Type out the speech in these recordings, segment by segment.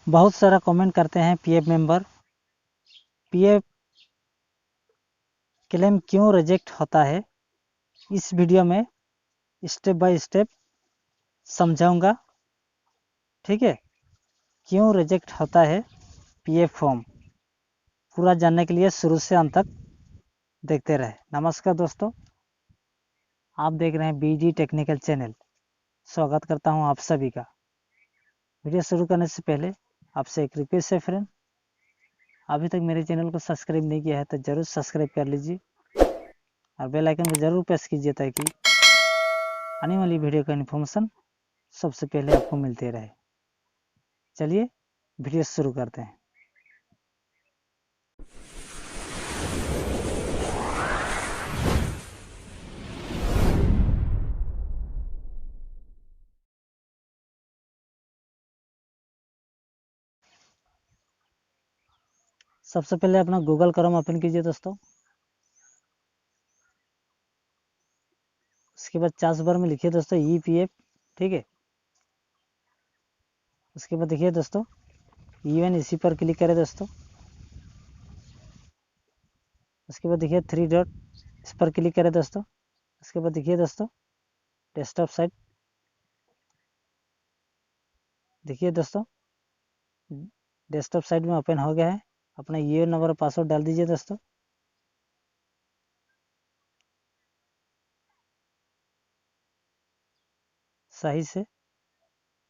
बहुत सारा कमेंट करते हैं पीएफ मेंबर, पीएफ क्लेम क्यों रिजेक्ट होता है। इस वीडियो में स्टेप बाय स्टेप समझाऊंगा, ठीक है। क्यों रिजेक्ट होता है पीएफ फॉर्म, पूरा जानने के लिए शुरू से अंत तक देखते रहे। नमस्कार दोस्तों, आप देख रहे हैं बीजी टेक्निकल चैनल। स्वागत करता हूं आप सभी का। वीडियो शुरू करने से पहले आपसे एक रिक्वेस्ट है फ्रेंड, अभी तक मेरे चैनल को सब्सक्राइब नहीं किया है तो ज़रूर सब्सक्राइब कर लीजिए और बेल आइकन को ज़रूर प्रेस कीजिए ताकि आने वाली वीडियो का इन्फॉर्मेशन सबसे पहले आपको मिलते रहे। चलिए वीडियो शुरू करते हैं। सबसे पहले अपना गूगल क्रोम ओपन कीजिए दोस्तों। उसके बाद सर्च बार में लिखिए दोस्तों ईपीएफ, ठीक है। उसके बाद देखिए दोस्तों इवन इसी पर क्लिक करें दोस्तों। उसके बाद देखिए 3 डॉट, इस पर क्लिक करें दोस्तों। उसके बाद देखिए दोस्तों डेस्कटॉप साइट, देखिए दोस्तों डेस्कटॉप साइट में ओपन हो गया है। अपना ईमेल नंबर और पासवर्ड डाल दीजिए दोस्तों। सही से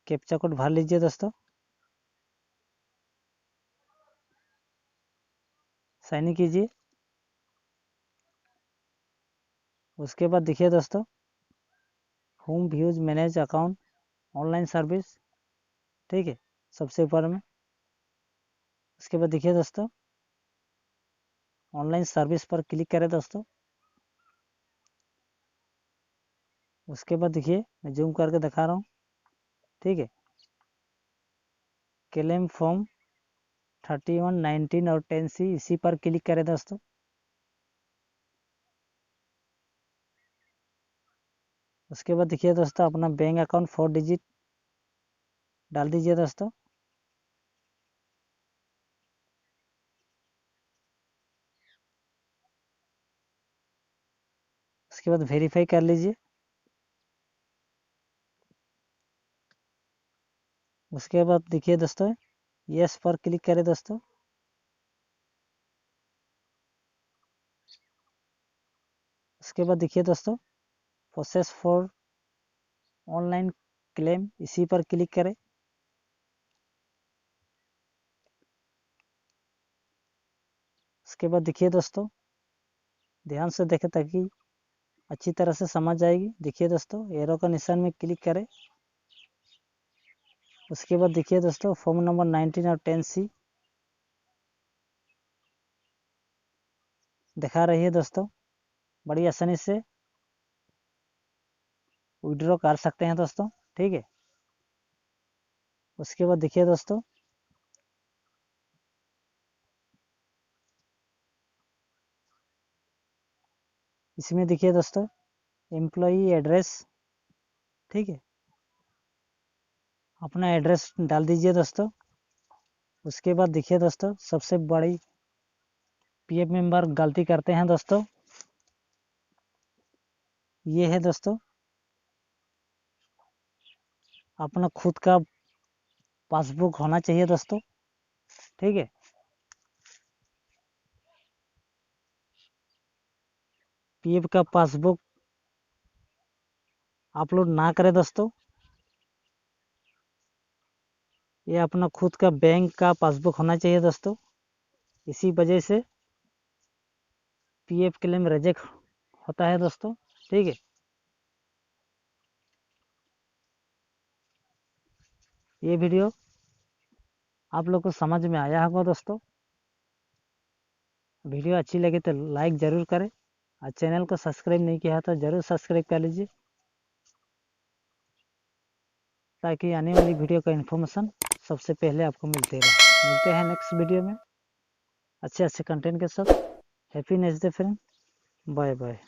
कैप्चा कोड भर लीजिए दोस्तों। साइन इन कीजिए। उसके बाद देखिए दोस्तों home views manage account online service, ठीक है, सबसे ऊपर में। उसके बाद देखिए दोस्तों ऑनलाइन सर्विस पर क्लिक करें दोस्तों। उसके बाद देखिए मैं जूम करके दिखा रहा हूँ, ठीक है। क्लेम फॉर्म 31, 19 और 10C, इसी पर क्लिक करें दोस्तों। उसके बाद देखिए दोस्तों अपना बैंक अकाउंट 4 डिजिट डाल दीजिए दोस्तों। उसके बाद वेरीफाई कर लीजिए। उसके बाद देखिए दोस्तों यस पर क्लिक करें दोस्तों। उसके बाद देखिए दोस्तों प्रोसेस फॉर ऑनलाइन क्लेम, इसी पर क्लिक करें। उसके बाद देखिए दोस्तों ध्यान से देखें ताकि अच्छी तरह से समझ आएगी। देखिए दोस्तों एरो का निशान में क्लिक करें। उसके बाद देखिए दोस्तों फॉर्म नंबर 19 और 10C दिखा रही है दोस्तों। बड़ी आसानी से विड्रॉ कर सकते हैं दोस्तों, ठीक है। उसके बाद देखिए दोस्तों इसमें देखिए दोस्तों एम्प्लॉई एड्रेस, ठीक है, अपना एड्रेस डाल दीजिए दोस्तों। उसके बाद देखिए दोस्तों सबसे बड़ी पीएफ मेंबर गलती करते हैं दोस्तों, ये है दोस्तों अपना खुद का पासबुक होना चाहिए दोस्तों, ठीक है। पीएफ का पासबुक अपलोड ना करें दोस्तों। ये अपना खुद का बैंक का पासबुक होना चाहिए दोस्तों। इसी वजह से पीएफ क्लेम रिजेक्ट होता है दोस्तों, ठीक है। ये वीडियो आप लोग को समझ में आया होगा दोस्तों। वीडियो अच्छी लगे तो लाइक ज़रूर करें और चैनल को सब्सक्राइब नहीं किया तो ज़रूर सब्सक्राइब कर लीजिए ताकि आने वाली वीडियो का इन्फॉर्मेशन सबसे पहले आपको मिलते रहे। मिलते हैं नेक्स्ट वीडियो में अच्छे कंटेंट के साथ। Happy next day friend, bye bye.